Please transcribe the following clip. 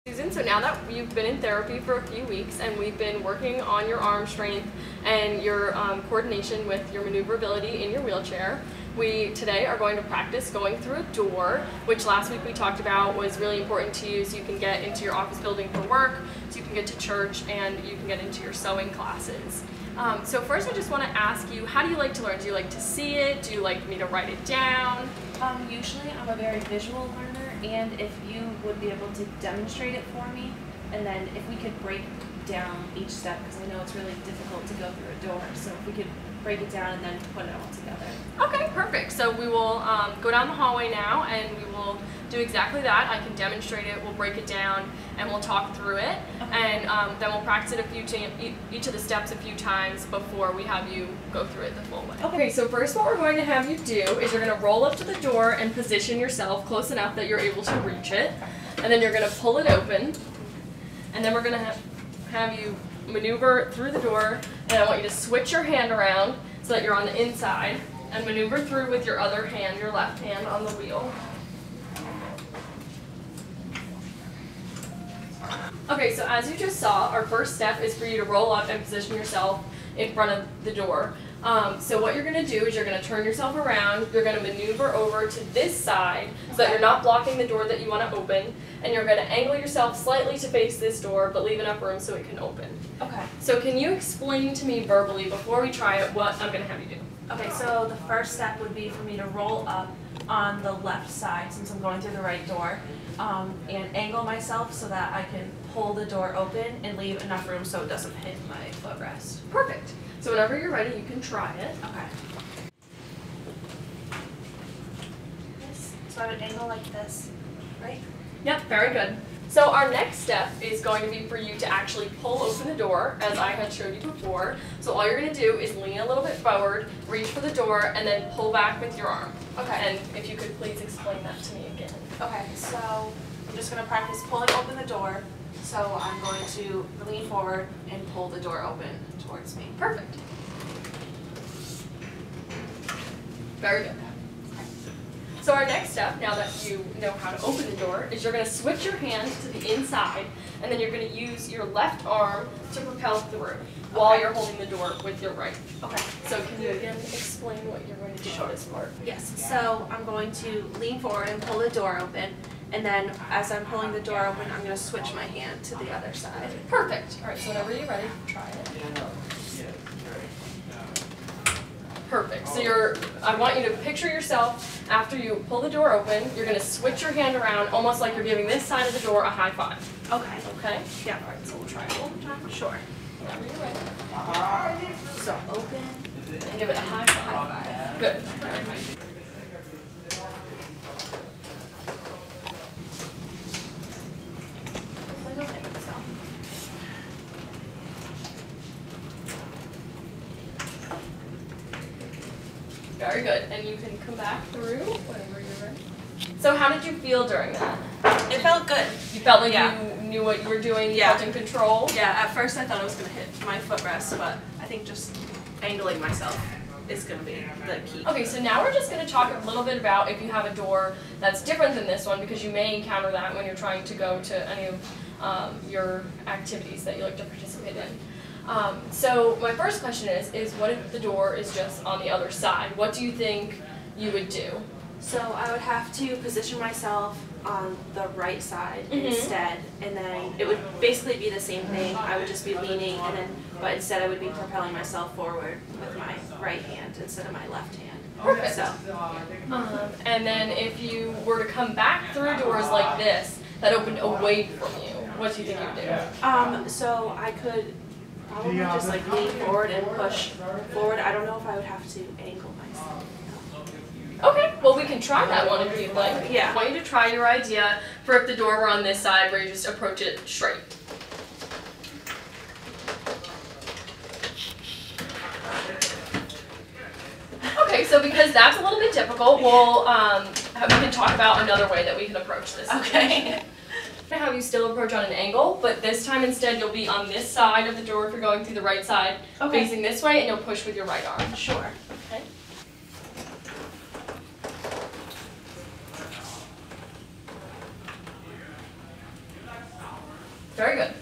Susan, so now that you've been in therapy for a few weeks and we've been working on your arm strength and your coordination with your maneuverability in your wheelchair, we today are going to practice going through a door, which last week we talked about was really important to you so you can get into your office building for work, so you can get to church, and you can get into your sewing classes. So first I just want to ask you, how do you like to learn? Do you like to see it? Do you like me to write it down? Usually I'm a very visual learner, and if you would be able to demonstrate it for me, and then if we could break down each step, because I know it's really difficult to go through a door, so if we could break it down and then put it all together. Okay, perfect. So we will go down the hallway now and we will do exactly that. I can demonstrate it, we'll break it down, and we'll talk through it. Okay. And then we'll practice it each of the steps a few times before we have you go through it the full way. Okay, so first what we're going to have you do is you're going to roll up to the door and position yourself close enough that you're able to reach it. And then you're going to pull it open. And then we're going to have you maneuver through the door, and I want you to switch your hand around so that you're on the inside and maneuver through with your other hand, your left hand, on the wheel. Okay, so as you just saw, our first step is for you to roll up and position yourself in front of the door. So what you're going to do is you're going to turn yourself around, you're going to maneuver over to this side so that you're not blocking the door that you want to open, and you're going to angle yourself slightly to face this door but leave enough room so it can open. Okay. So can you explain to me verbally before we try it what I'm going to have you do? Okay, so the first step would be for me to roll up on the left side since I'm going through the right door, and angle myself so that I can pull the door open and leave enough room so it doesn't hit my footrest. Perfect. So whenever you're ready, you can try it. Okay. So I would angle like this, right? Yep, very good. So our next step is going to be for you to actually pull open the door, as I had showed you before. So all you're going to do is lean a little bit forward, reach for the door, and then pull back with your arm. Okay. And if you could please explain that to me again. Okay, so I'm just going to practice pulling open the door. So I'm going to lean forward and pull the door open towards me. Perfect. Very good. So our next step, now that you know how to open the door, is you're going to switch your hand to the inside, and then you're going to use your left arm to propel through while you're holding the door with your right. Okay. So can you again explain what you're going to do for this part? Yes, so I'm going to lean forward and pull the door open, and then as I'm pulling the door open, I'm going to switch my hand to the other side. Perfect. All right, so whenever you're ready, try it. Perfect. So I want you to picture yourself after you pull the door open, you're going to switch your hand around almost like you're giving this side of the door a high five. Okay. Okay? Yeah. All right, so we'll try it one more time. Sure. Whenever you're ready. So open and give it a high five. Good. All right. Very good. And you can come back through whenever you're ready. So how did you feel during that? It felt good. You felt like you knew what you were doing, you felt in control? Yeah, at first I thought I was going to hit my footrest, but I think just angling myself is going to be the key. Okay, so now we're just going to talk a little bit about if you have a door that's different than this one, because you may encounter that when you're trying to go to any of your activities that you like to participate in. So my first question is what if the door is just on the other side? What do you think you would do? So I would have to position myself on the right side instead, and then it would basically be the same thing. I would just be leaning, but instead I would be propelling myself forward with my right hand instead of my left hand. Perfect. So, and then if you were to come back through doors like this that opened away from you, what do you think you would do? So I could probably just like lean forward and push forward. I don't know if I would have to angle myself. Okay, well we can try that one if you'd like. Yeah. I want you to try your idea for if the door were on this side where you just approach it straight. Okay, so because that's a little bit difficult, we can talk about another way that we can approach this. Okay. How you still approach on an angle, but this time instead you'll be on this side of the door if you're going through the right side, facing this way, and you'll push with your right arm. Sure. Okay. Very good.